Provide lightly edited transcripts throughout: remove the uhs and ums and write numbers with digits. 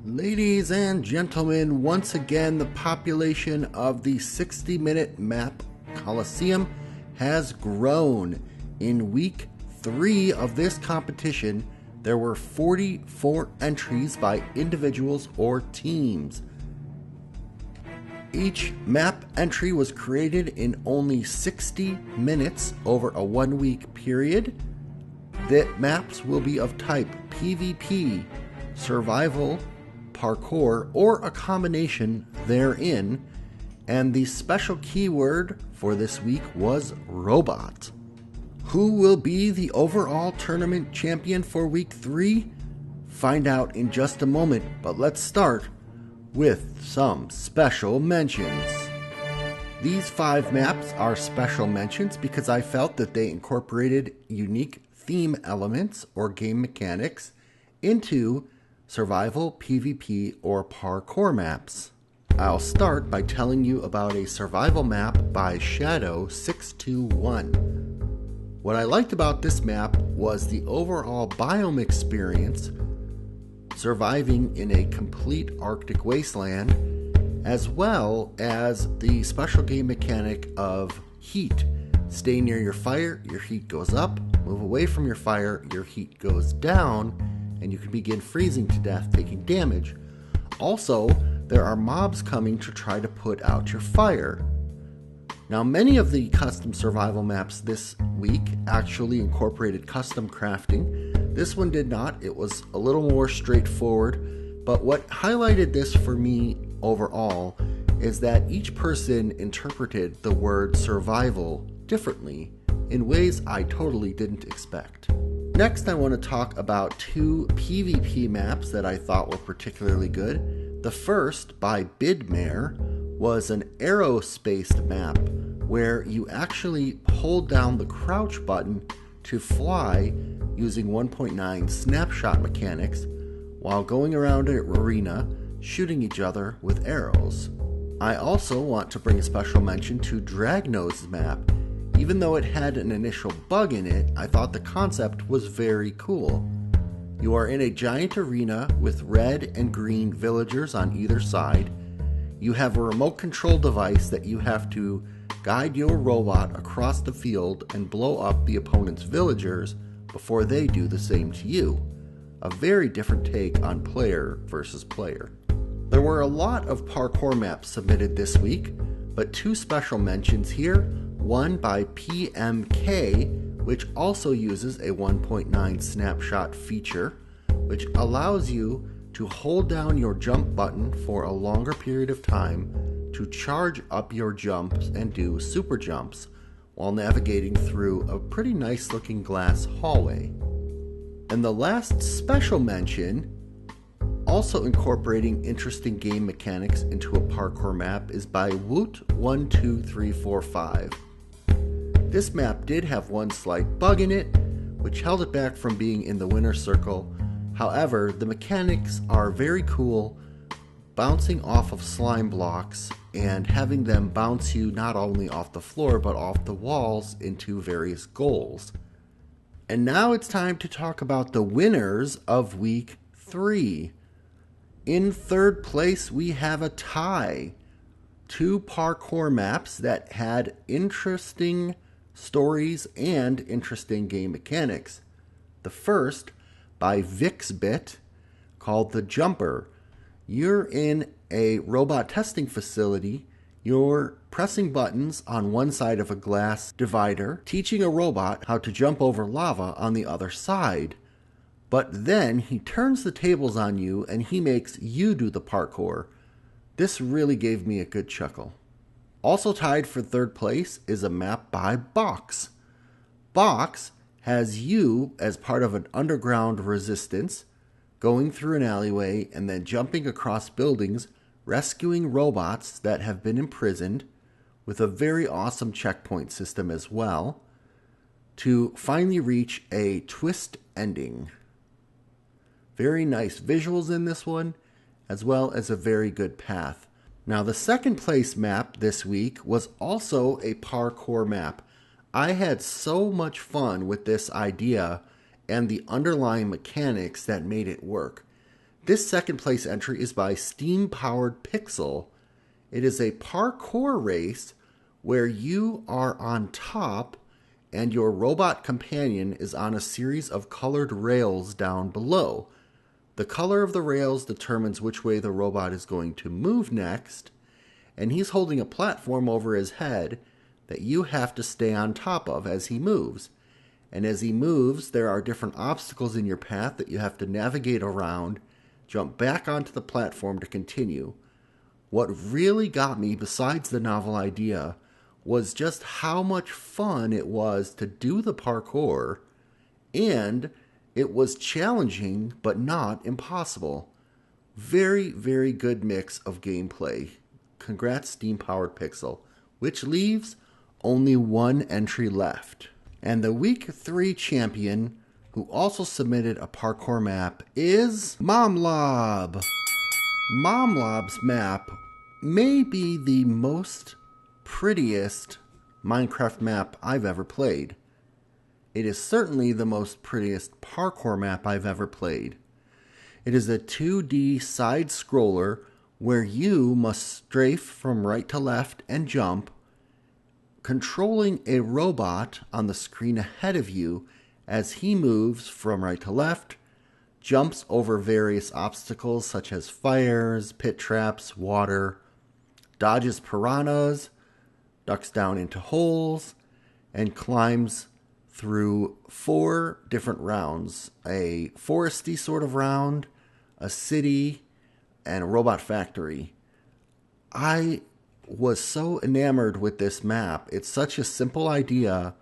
Ladies and gentlemen, once again, the population of the 60-minute map Coliseum has grown. In week 3 of this competition, there were 44 entries by individuals or teams. Each map entry was created in only 60 minutes over a 1-week period. The maps will be of type PvP, survival, parkour, or a combination therein, and the special keyword for this week was robot. Who will be the overall tournament champion for week 3? Find out in just a moment, but let's start with some special mentions. These 5 maps are special mentions because I felt that they incorporated unique theme elements or game mechanics into survival, PvP, or parkour maps. I'll start by telling you about a survival map by Shadow621. What I liked about this map was the overall biome experience, surviving in a complete Arctic wasteland, as well as the special game mechanic of heat. Stay near your fire, your heat goes up. Move away from your fire, your heat goes down, and you can begin freezing to death, taking damage. Also, there are mobs coming to try to put out your fire. Now, many of the custom survival maps this week actually incorporated custom crafting. This one did not. It was a little more straightforward, but what highlighted this for me overall is that each person interpreted the word survival differently in ways I totally didn't expect. Next, I want to talk about 2 PvP maps that I thought were particularly good. The first, by Bidmare, was an aerospace map where you actually hold down the crouch button to fly using 1.9 snapshot mechanics while going around an arena shooting each other with arrows. I also want to bring a special mention to Dragnoz's map. Even though it had an initial bug in it, I thought the concept was very cool. You are in a giant arena with red and green villagers on either side. You have a remote control device that you have to guide your robot across the field and blow up the opponent's villagers before they do the same to you. A very different take on player versus player. There were a lot of parkour maps submitted this week, but 2 special mentions here. One by PMK, which also uses a 1.9 snapshot feature, which allows you to hold down your jump button for a longer period of time to charge up your jumps and do super jumps while navigating through a pretty nice looking glass hallway. And the last special mention, also incorporating interesting game mechanics into a parkour map, is by Woot12345. This map did have one slight bug in it, which held it back from being in the winner's circle. However, the mechanics are very cool, bouncing off of slime blocks and having them bounce you not only off the floor but off the walls into various goals. And now it's time to talk about the winners of week 3. In third place, we have a tie. 2 parkour maps that had interesting stories and interesting game mechanics. The first, by Vixbit, called The Jumper. You're in a robot testing facility. You're pressing buttons on one side of a glass divider, teaching a robot how to jump over lava on the other side. But then he turns the tables on you and he makes you do the parkour. This really gave me a good chuckle. Also tied for third place is a map by Box. Box has you as part of an underground resistance, going through an alleyway and then jumping across buildings, rescuing robots that have been imprisoned, with a very awesome checkpoint system as well, to finally reach a twist ending. Very nice visuals in this one, as well as a very good path. Now, the second place map this week was also a parkour map. I had so much fun with this idea and the underlying mechanics that made it work. This second place entry is by Steam Powered Pixel. It is a parkour race where you are on top and your robot companion is on a series of colored rails down below. The color of the rails determines which way the robot is going to move next, and he's holding a platform over his head that you have to stay on top of as he moves. And as he moves, there are different obstacles in your path that you have to navigate around, jump back onto the platform to continue. What really got me, besides the novel idea, was just how much fun it was to do the parkour, and it was challenging but not impossible. Very, very good mix of gameplay. Congrats, Steam Powered Pixel, which leaves only one entry left. And the Week 3 champion, who also submitted a parkour map, is Momlob. Momlob's map may be the most prettiest Minecraft map I've ever played. It is certainly the most prettiest parkour map I've ever played. It is a 2D side scroller where you must strafe from right to left and jump, controlling a robot on the screen ahead of you as he moves from right to left, jumps over various obstacles such as fires, pit traps, water, dodges piranhas, ducks down into holes, and climbs through 4 different rounds. A foresty sort of round, a city, and a robot factory. I was so enamored with this map. It's such a simple idea.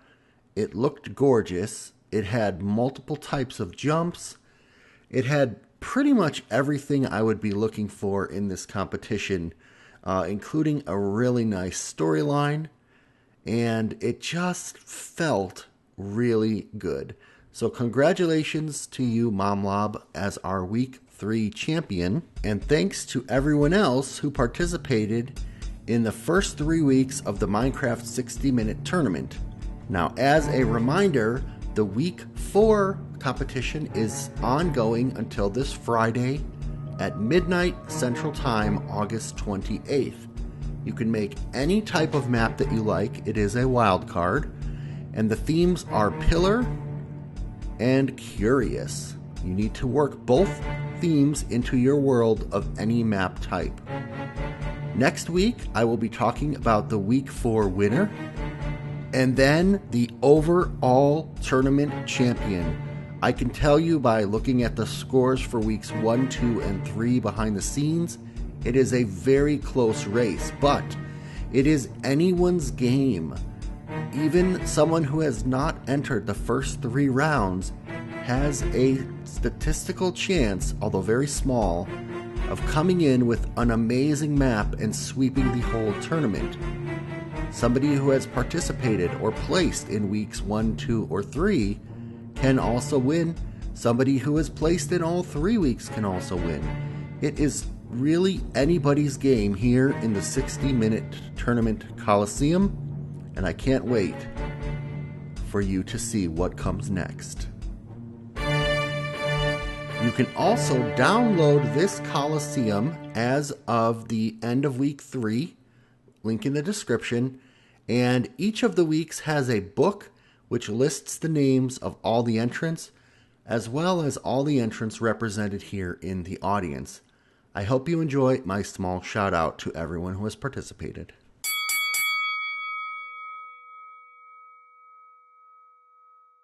It looked gorgeous. It had multiple types of jumps. It had pretty much everything I would be looking for in this competition, including a really nice storyline, and it just felt really good. So congratulations to you, Momlob, as our Week 3 champion, and thanks to everyone else who participated in the first 3 weeks of the Minecraft 60-minute tournament. Now, as a reminder, the Week 4 competition is ongoing until this Friday at midnight Central Time, August 28th. You can make any type of map that you like. It is a wild card, and the themes are Pillar and Curious. You need to work both themes into your world of any map type. Next week, I will be talking about the Week 4 winner, and then the overall tournament champion. I can tell you by looking at the scores for weeks 1, 2, and 3 behind the scenes, it is a very close race, but it is anyone's game. Even someone who has not entered the first 3 rounds has a statistical chance, although very small, of coming in with an amazing map and sweeping the whole tournament. Somebody who has participated or placed in weeks 1, 2, or 3 can also win. Somebody who has placed in all 3 weeks can also win. It is really anybody's game here in the 60-minute tournament Coliseum, and I can't wait for you to see what comes next. You can also download this Coliseum as of the end of week 3, link in the description, and each of the weeks has a book which lists the names of all the entrants, as well as all the entrants represented here in the audience. I hope you enjoy my small shout out to everyone who has participated.